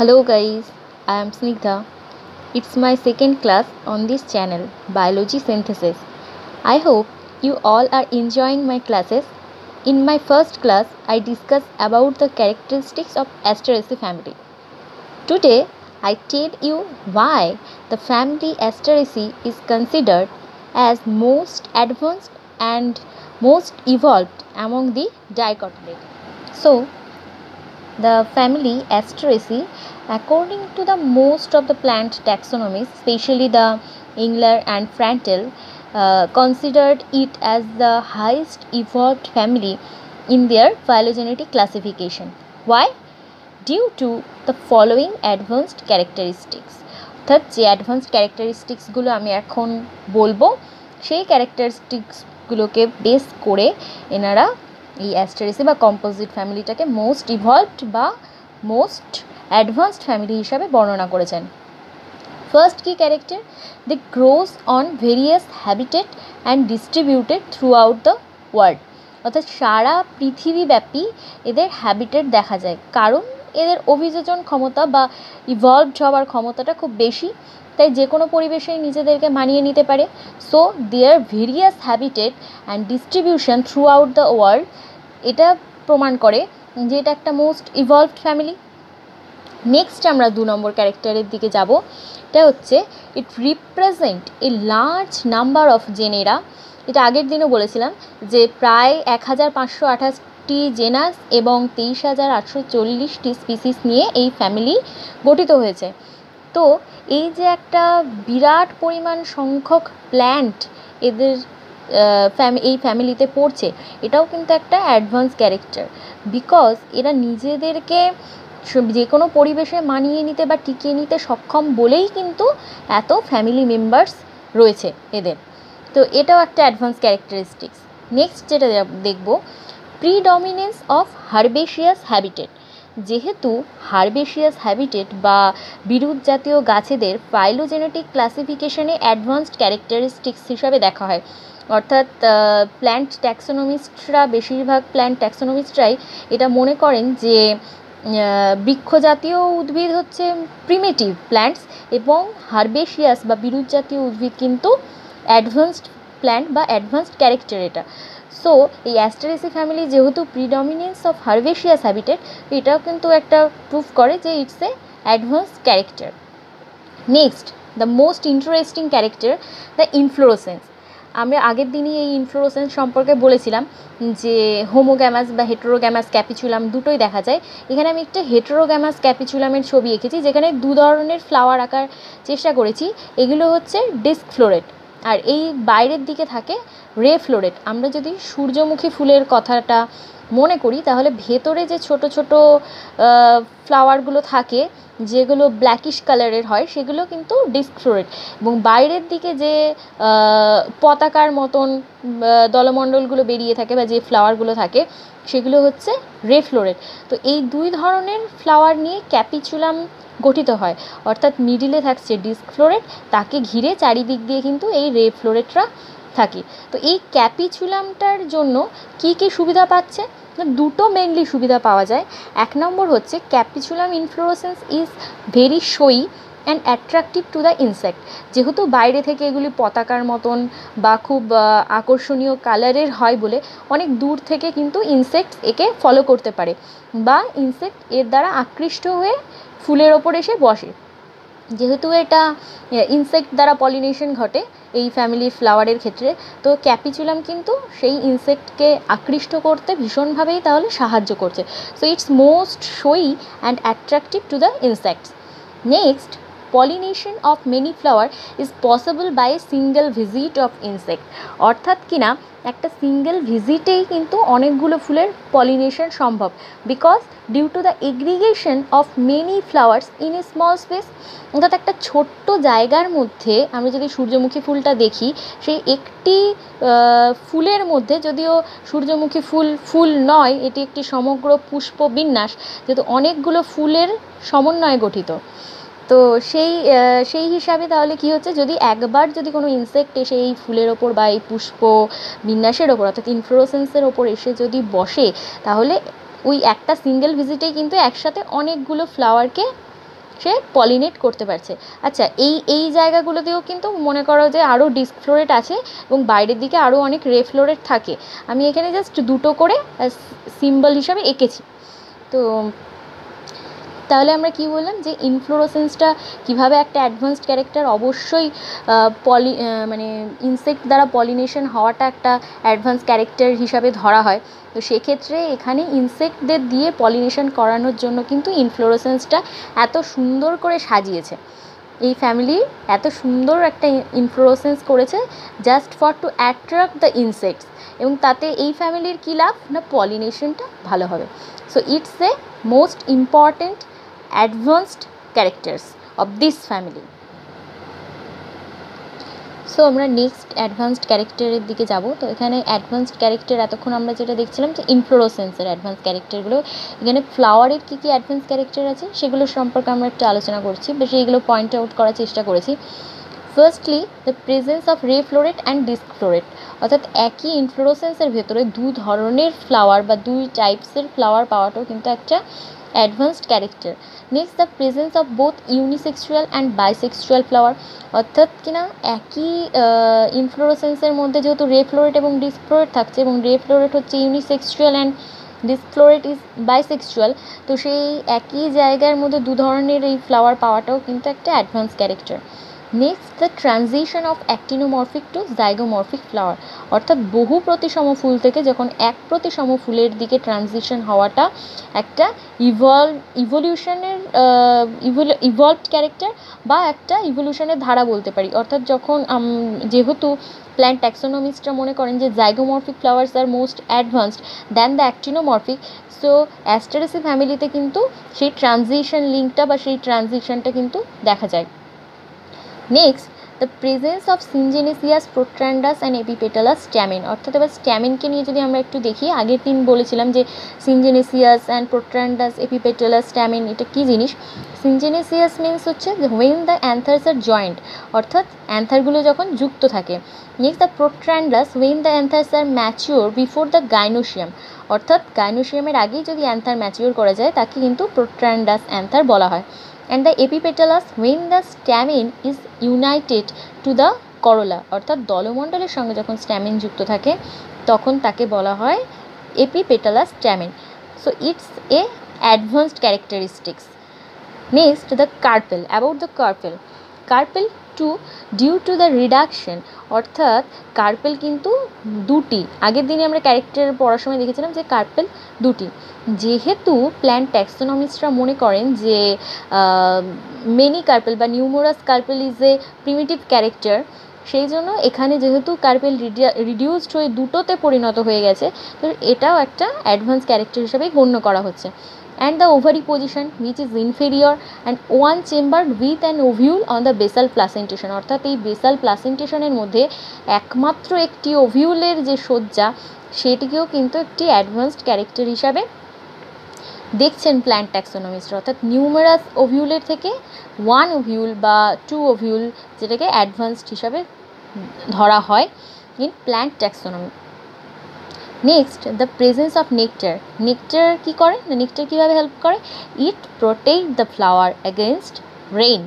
Hello guys, I am Snigdha. It's my second class on this channel, Biology Synthesis. I hope you all are enjoying my classes. In my first class, I discussed about the characteristics of Asteraceae family. Today, I tell you why the family Asteraceae is considered as most advanced and most evolved among the dicotyledons. So, the family Asteraceae, according to the most of the plant taxonomies, especially the Engler and Frantel, considered it as the highest evolved family in their phylogenetic classification. Why? Due to the following advanced characteristics. অর্থাৎ যে advanced ক্যারেক্টারিস্টিক্সগুলো আমি এখন বলবো সেই ক্যারেক্টারিস্টিক্সগুলোকে base করে এনারা এই Asteraceae বা কম্পোজিট ফ্যামিলিটাকে মোস্ট ইভলভড বা মোস্ট অ্যাডভান্সড ফ্যামিলি হিসাবে বর্ণনা করেছেন। First key character, they grows on various habitat and distributed throughout the world. অর্থাৎ সারা পৃথিবীব্যাপী এদের হ্যাবিটেট দেখা যায়, কারণ এদের অভিযোজন ক্ষমতা বা ইভলভড হওয়ার ক্ষমতাটা খুব বেশি, তাই যে কোনো পরিবেশেই নিজেদেরকে মানিয়ে নিতে পারে। So there various habitat and distribution throughout the world এটা প্রমাণ করে যে এটা একটা মোস্ট ইভলভড ফ্যামিলি। নেক্সট আমরা 2 নম্বর ক্যারেক্টারের দিকে যাব। এটা হচ্ছে it represent a large number of genera. এটা আগের দিনও বলেছিলাম যে প্রায় 1528টি জেনাস এবং 23,840টি স্পিসিস নিয়ে এই ফ্যামিলি গঠিত হয়েছে। তো এই যে একটা বিরাট পরিমাণ সংখ্যক প্ল্যান্ট এদের এই ফ্যামিলিতে পড়ছে, এটাও কিন্তু একটা অ্যাডভান্স ক্যারেক্টার, বিকজ এরা নিজেদেরকে যে কোনো পরিবেশে মানিয়ে নিতে বা টিকিয়ে নিতে সক্ষম বলেই কিন্তু এত ফ্যামিলি মেম্বার্স রয়েছে এদের। তো এটাও একটা অ্যাডভান্স ক্যারেক্টারিস্টিক্স। নেক্সট যেটা দেখব, প্রিডমিনেন্স অফ হার্বেশিয়াস হ্যাবিটেট। যেহেতু হার্বেশিয়াস হ্যাবিটেট বা বিরুৎ জাতীয় গাছেদের ফাইলোজেনেটিক ক্লাসিফিকেশনে অ্যাডভান্সড ক্যারেক্টারিস্টিক্স হিসাবে দেখা হয়, অর্থাৎ প্ল্যান্ট ট্যাক্সোনমিস্টরা, বেশিরভাগ প্ল্যান্ট ট্যাক্সোনমিস্টরাই এটা মনে করেন যে বৃক্ষজাতীয় উদ্ভিদ হচ্ছে প্রিমিটিভ প্ল্যান্টস এবং হার্বেশিয়াস বা বিরুৎ জাতীয় উদ্ভিদ কিন্তু অ্যাডভান্সড প্ল্যান্ট বা অ্যাডভান্সড ক্যারেক্টার এটা। সো এই অ্যাস্টারেসি ফ্যামিলি যেহেতু প্রিডমিনেন্স অফ হার্বেশিয়াস হ্যাবিটেট, এটাও কিন্তু একটা প্রুফ করে যে it's a advance character. Next, the most interesting character, the inflorescence. আমরা আগের দিনই এই ইনফ্লোরেসেন্স সম্পর্কে বলেছিলাম যে হোমোগ্যামাস বা হেটেরোগ্যামাস ক্যাপিচুলাম দুটোই দেখা যায়। এখানে আমি একটা হেটেরোগ্যামাস ক্যাপিচুলামের ছবি এঁকেছি, যেখানে 2 ধরনের ফ্লাওয়ার আঁকার চেষ্টা করেছি। এগুলো হচ্ছে ডিস্ক ফ্লোরেট, আর এই বাইরের দিকে থাকে রে ফ্লোরেট। আমরা যদি সূর্যমুখী ফুলের কথাটা মনে করি, তাহলে ভেতরে যে ছোট ছোট ফ্লাওয়ারগুলো থাকে যেগুলো ব্ল্যাকিশ কালারের হয়, সেগুলো কিন্তু ডিস্ক ফ্লোরেট, এবং বাইরের দিকে যে পতাকার মতন দলমণ্ডলগুলো বেরিয়ে থাকে বা যে ফ্লাওয়ারগুলো থাকে সেগুলো হচ্ছে রে ফ্লোরেট। তো এই 2 ধরনের ফ্লাওয়ার নিয়ে ক্যাপিচুলাম গঠিত হয়, অর্থাৎ মিডিলে থাকছে ডিস্ক ফ্লোরেট, তাকে ঘিরে চারিদিক দিয়ে কিন্তু এই রে ফ্লোরেটরা থাকে। তো এই ক্যাপিচুলামটার জন্য কি কি সুবিধা পাচ্ছে? দুটো মেনলি সুবিধা পাওয়া যায়। 1 নম্বর হচ্ছে capitulum inflorescence is very showy and attractive to the insect. যেহেতু বাইরে থেকে এগুলি পতাকার মতন বা খুব আকর্ষণীয় কালারের হয় বলে অনেক দূর থেকে কিন্তু ইনসেক্টস একে ফলো করতে পারে বা ইনসেক্ট এর দ্বারা আকৃষ্ট হয়ে ফুলের ওপর এসে বসে। যেহেতু এটা ইনসেক্ট দ্বারা পলিনেশন ঘটে এই ফ্যামিলির ফ্লাওয়ারের ক্ষেত্রে, তো ক্যাপিচুলাম কিন্তু সেই ইনসেক্টকে আকৃষ্ট করতে ভীষণভাবেই তাহলে সাহায্য করছে। So it's most showy and attractive to the insects. Next, pollination of many flower is possible by a single visit of insect। অর্থাৎ কিনা একটা সিঙ্গেল ভিজিটেই কিন্তু অনেকগুলো ফুলের পলিনেশন সম্ভব, because due to the aggregation of many flowers in a small space. অর্থাৎ একটা ছোট্ট জায়গার মধ্যে আমরা যদি সূর্যমুখী ফুলটা দেখি, সেই একটি ফুলের মধ্যে, যদিও সূর্যমুখী ফুল নয়, এটি একটি সমগ্র পুষ্প বিন্যাস, যেহেতু অনেকগুলো ফুলের সমন্বয়ে গঠিত। তো সেই হিসাবে তাহলে কি হচ্ছে, যদি একবার যদি কোনো ইনসেক্ট এসে এই ফুলের ওপর বা এই পুষ্প বিন্যাসের ওপর অর্থাৎ ইনফ্লোরেসেন্সের ওপর এসে যদি বসে, তাহলে ওই একটা সিঙ্গেল ভিজিটেই কিন্তু একসাথে অনেকগুলো ফ্লাওয়ারকে সে পলিনেট করতে পারছে। আচ্ছা, এই জায়গাগুলোতেও কিন্তু মনে করো যে আরও ডিস্ক ফ্লোরেট আছে এবং বাইরের দিকে আরও অনেক রে ফ্লোরেট থাকে। আমি এখানে জাস্ট দুটো করে সিম্বল হিসাবে এঁকেছি। তো তাহলে আমরা কি বললাম যে ইনফ্লোরেসেন্সটা কীভাবে একটা অ্যাডভান্সড ক্যারেক্টার, অবশ্যই মানে ইনসেক্ট দ্বারা পলিনেশন হওয়াটা একটা অ্যাডভান্স ক্যারেক্টার হিসাবে ধরা হয়। তো সেক্ষেত্রে এখানে ইনসেক্টদের দিয়ে পলিনেশন করানোর জন্য কিন্তু ইনফ্লোরেসেন্সটা এত সুন্দর করে সাজিয়েছে। এই ফ্যামিলি এত সুন্দর একটা ইনফ্লোরেসেন্স করেছে just for two attract the insects, এবং তাতে এই ফ্যামিলির কী লাভ না, পলিনেশনটা ভালো হবে। So it's A most important advanced characters of this family. So আমরা নেক্সট অ্যাডভান্সড ক্যারেক্টারের দিকে যাব। তো এখানে অ্যাডভান্সড ক্যারেক্টার এতক্ষণ আমরা যেটা দেখছিলাম যে ইনফ্লোরেসেন্সের অ্যাডভান্স ক্যারেক্টারগুলো, এখানে ফ্লাওয়ারের কী কী অ্যাডভান্স ক্যারেক্টার আছে সেগুলো সম্পর্কে আমরা একটু আলোচনা করছি, বেশি এগুলো পয়েন্ট আউট করার চেষ্টা করেছি। ফার্স্টলি দ্য প্রেজেন্স অফ রে ফ্লোরেট অ্যান্ড ডিস্ক ফ্লোরেট, অর্থাৎ একই ইনফ্লোরেসেন্সের ভেতরে দু ধরনের ফ্লাওয়ার বা দুই টাইপসের ফ্লাওয়ার পাওয়াটাও কিন্তু একটা advanced character. Next the presence of both unisexual and bisexual flower, অর্থাৎ কিনা একই ইনফ্লোরেসেন্সের মধ্যে যেহেতু রে ফ্লোরেট এবং ডিস্ক ফ্লোরেট থাকছে, এবং রে ফ্লোরেট হচ্ছে unisexual and disc floret is bisexual, তো সেই একই জায়গার মধ্যে দু ধরনের এই ফ্লাওয়ার পাওয়াটাও কিন্তু একটা advance character. Next the transition of actinomorphic to zygomorphic flower, অর্থাৎ বহু প্রতিসম ফুল থেকে যখন এক প্রতিসম ফুলের দিকে ট্রানজিশন হওয়াটা একটা ইভলভড ক্যারেক্টার বা একটা ইভলিউশনের ধারা বলতে পারি। অর্থাৎ যখন যেহেতু প্ল্যান্ট ট্যাক্সোনমিস্টরা মনে করেন যে zygomorphic flowers are most advanced than the actinomorphic, so Asteraceae ফ্যামিলিতে কিন্তু সেই ট্রানজিশন লিঙ্কটা বা সেই ট্রানজিশনটা কিন্তু দেখা যায়। Next the presence of syngenesious, protandrous and epipetalous stamen, অর্থাৎ এবার স্ট্যামেনকে নিয়ে যদি আমরা একটু দেখি, আগের দিন বলেছিলাম যে সিনজেনেসিয়াস অ্যান্ড প্রোট্রান্ডাস, এপিপেটালাস, স্ট্যামেন এটা কী জিনিস। সিনজেনেসিয়াস মিনস হচ্ছে when the anthers are joint, অর্থাৎ অ্যান্থারগুলো যখন যুক্ত থাকে। Next the protandrous when the anthers are mature before the gynoecium, অর্থাৎ গাইনোসিয়ামের আগেই যদি অ্যান্থার ম্যাচিওর করা যায় তাকে কিন্তু প্রোট্রান্ডাস অ্যান্থার বলা হয়। And the epipetalus when the stamen is united to the corolla, অর্থাৎ দলমণ্ডলের সঙ্গে যখন স্ট্যামেন যুক্ত থাকে তখন তাকে বলা হয় epipetalous stamen. So it's a advanced characteristics. Next the carpel, about the carpel, carpel two due to the reduction, অর্থাৎ কার্পেল কিন্তু দুটি, আগের দিনে আমরা ক্যারেক্টার পড়ার সময় দেখেছিলাম যে কার্পেল দুটি, যেহেতু প্ল্যান্ট ট্যাক্সোনমিস্টরা মনে করেন যে মেনি কার্পেল বা numerous carpel is a primitive character, সেই জন্য এখানে যেহেতু কার্পেল রিডিউসড হয়ে দুটোতে পরিণত হয়ে গেছে, তো এটাও একটা অ্যাডভান্স ক্যারেক্টার হিসেবেই গণ্য করা হচ্ছে। and the ovary position which is inferior and one chambered with an ovule on the basal placentation, অর্থাৎ এই বেসাল প্লাসেন্টেশনের মধ্যে একমাত্র একটি ওভিউলের যে সজ্জা সেটিকেও কিন্তু একটি অ্যাডভান্সড ক্যারেক্টার হিসাবে দেখছেন প্ল্যান্ট ট্যাক্সোনমিস্ট, অর্থাৎ নিউমেরাস ওভিউলের থেকে ওয়ান ওভিউল বা টু ওভিউল যেটাকে অ্যাডভান্সড হিসাবে ধরা হয় in plant taxonomy. Next the presence of nectar, nectar কী করে না, নেকটার কীভাবে হেল্প করে, it protect the flower against rain,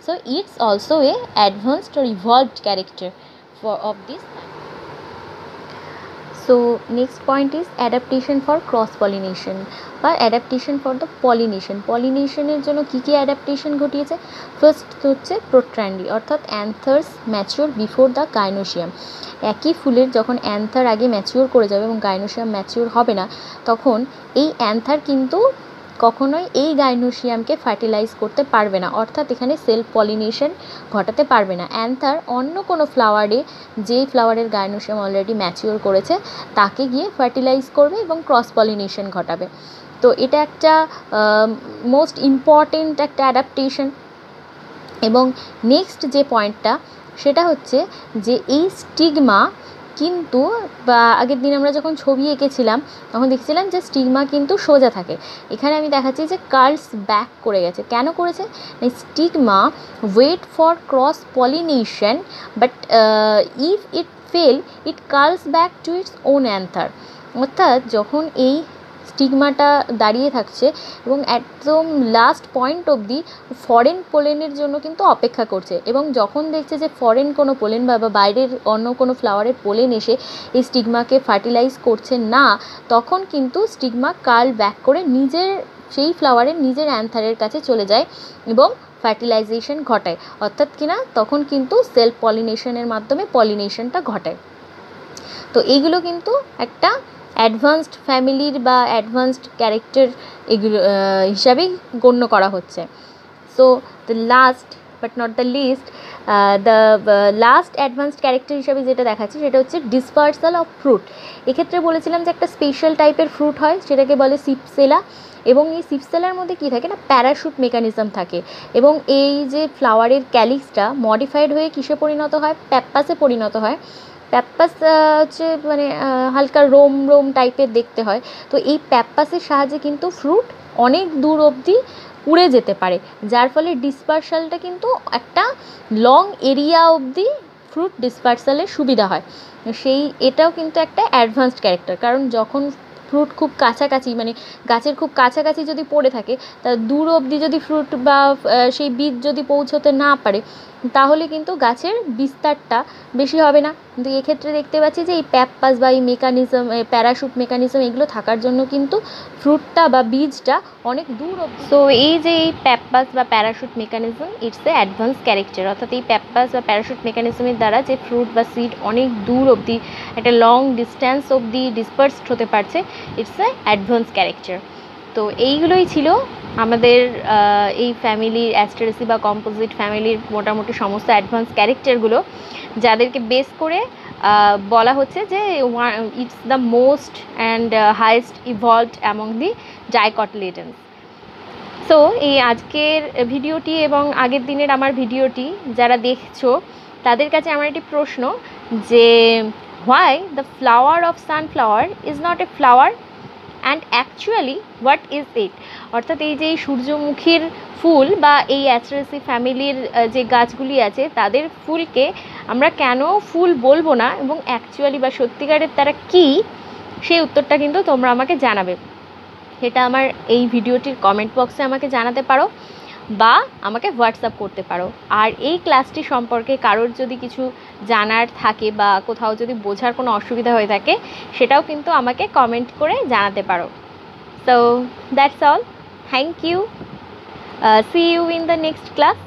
so it's also a advanced or evolved character of this. So next point is adaptation for cross pollination বা adaptation for the pollination, পলিনেশনের জন্য কী কী adaptation ঘটিয়েছে। First হচ্ছে প্রোট্রান্ডি, অর্থাৎ অ্যান্থার্স mature before the gynoecium, একই ফুলের যখন another আগে mature করে যাবে এবং গাইনোসিয়াম ম্যাচিওর হবে না, তখন এই অ্যান্থার কিন্তু কখনোই এই গাইনোসিয়ামকে ফার্টিলাইজ করতে পারবে না, অর্থাৎ এখানে সেলফ পলিনেশন ঘটাতে পারবে না। অ্যান্থার অন্য কোনো ফ্লাওয়ারে, যেই ফ্লাওয়ারের গাইনোসিয়াম অলরেডি ম্যাচিওর করেছে তাকে গিয়ে ফার্টিলাইজ করবে এবং ক্রস পলিনেশন ঘটাবে। তো এটা একটা মোস্ট ইম্পর্টেন্ট একটা অ্যাডাপ্টেশন। এবং নেক্সট যে পয়েন্টটা সেটা হচ্ছে যে এই স্টিগমা কিন্তু, বা আগের দিন আমরা যখন ছবি এঁকেছিলাম তখন দেখছিলাম যে স্টিগমা কিন্তু সোজা থাকে, এখানে আমি দেখাচ্ছি যে কার্লস ব্যাক করে গেছে। কেন করেছে, stigma wait for cross pollination but if it fail it curls back to its own anther, অর্থাৎ যখন এই স্টিগমাটা দাঁড়িয়ে থাকছে এবং একদম লাস্ট পয়েন্ট অবধি ফরেন পোলেনের জন্য কিন্তু অপেক্ষা করছে। এবং যখন দেখছে যে ফরেন কোনো পোলেন বা বাইরের অন্য কোনো ফ্লাওয়ারের পোলেন এসে এই স্টিগমাকে ফার্টিলাইজ করছে না, তখন কিন্তু স্টিগমা কার্ল ব্যাক করে নিজের সেই ফ্লাওয়ারের নিজের অ্যান্থারের কাছে চলে যায় এবং ফার্টিলাইজেশন ঘটায়, অর্থাৎ কিনা তখন কিন্তু সেলফ পলিনেশনের মাধ্যমে পলিনেশনটা ঘটায়। তো এইগুলো কিন্তু একটা অ্যাডভান্সড ফ্যামিলির বা অ্যাডভান্সড ক্যারেক্টার এগুলো হিসাবেই গণ্য করা হচ্ছে। So the last but not the least, the last advanced character হিসাবে যেটা দেখাচ্ছে সেটা হচ্ছে ডিসপার্সাল অফ ফ্রুট। এক্ষেত্রে বলেছিলাম যে একটা স্পেশাল টাইপের ফ্রুট হয়, সেটাকে বলে সিপসেলা। এবং এই সিপসেলার মধ্যে কী থাকে না, প্যারাশুট মেকানিজম থাকে। এবং এই যে ফ্লাওয়ারের ক্যালিক্সটা মডিফাইড হয়ে কিসে পরিণত হয়, প্যাপ্পাসে পরিণত হয়। প্যাপ্পাস হচ্ছে মানে হালকা রোম রোম টাইপের দেখতে হয়। তো এই প্যাপ্পাসের সাহায্যে কিন্তু ফ্রুট অনেক দূর অবধি উড়ে যেতে পারে, যার ফলে ডিসপার্সালটা কিন্তু একটা লং এরিয়া অবধি ফ্রুট ডিসপার্সালের সুবিধা হয়। এটাও কিন্তু একটা অ্যাডভান্সড ক্যারেক্টার, কারণ যখন ফ্রুট খুব কাছাকাছি মানে গাছের খুব কাছাকাছি যদি পড়ে থাকে, তা দূর অবধি যদি ফ্রুট বা সেই বীজ যদি পৌঁছতে না পারে, তাহলে কিন্তু গাছের বিস্তারটা বেশি হবে না। কিন্তু এক্ষেত্রে দেখতে পাচ্ছি যে এই প্যাপ্পাস বা এই মেকানিজম, প্যারাশুট মেকানিজম, এগুলো থাকার জন্য কিন্তু ফ্রুটটা বা বীজটা অনেক দূর অবধি। সো এই যে এই প্যাপ্পাস বা parachute mechanism, it's a advance character, অর্থাৎ এই প্যাপ্পাস বা প্যারাশুট মেকানিজমের দ্বারা যে ফ্রুট বা সিড অনেক দূর অবধি একটা লং ডিস্ট্যান্স অবধি ডিসপার্সড হতে পারছে, ইটস এ অ্যাডভান্স ক্যারেক্টার। তো এইগুলোই ছিল আমাদের এই ফ্যামিলির অ্যাস্টেরেসি বা কম্পোজিট ফ্যামিলির মোটামুটি সমস্ত অ্যাডভান্স ক্যারেক্টারগুলো, যাদেরকে বেস করে বলা হচ্ছে যে it's the most and highest evolved among the dicotyledons. So এই আজকের ভিডিওটি এবং আগের দিনের আমার ভিডিওটি যারা দেখছো, তাদের কাছে আমার একটি প্রশ্ন যে why the flower of sunflower is not a flower and actually what is it. অর্থাৎ এই যে সূর্যমুখীর ফুল বা এই অ্যাস্টেরেসি ফ্যামিলির যে গাছগুলি আছে, তাদের ফুলকে আমরা কেন ফুল বলবো না এবং অ্যাকচুয়ালি বা সত্যিকারের তারা কী, সেই উত্তরটা কিন্তু তোমরা আমাকে জানাবে। সেটা আমার এই ভিডিওটির কমেন্ট বক্সে আমাকে জানাতে পারো বা আমাকে হোয়াটসঅ্যাপ করতে পারো। আর এই ক্লাসটি সম্পর্কে কারোর যদি কিছু জানার থাকে বা কোথাও যদি বোঝার কোনো অসুবিধা হয়ে থাকে, সেটাও কিন্তু আমাকে কমেন্ট করে জানাতে পারো। So that's all, thank you, see you in the next class.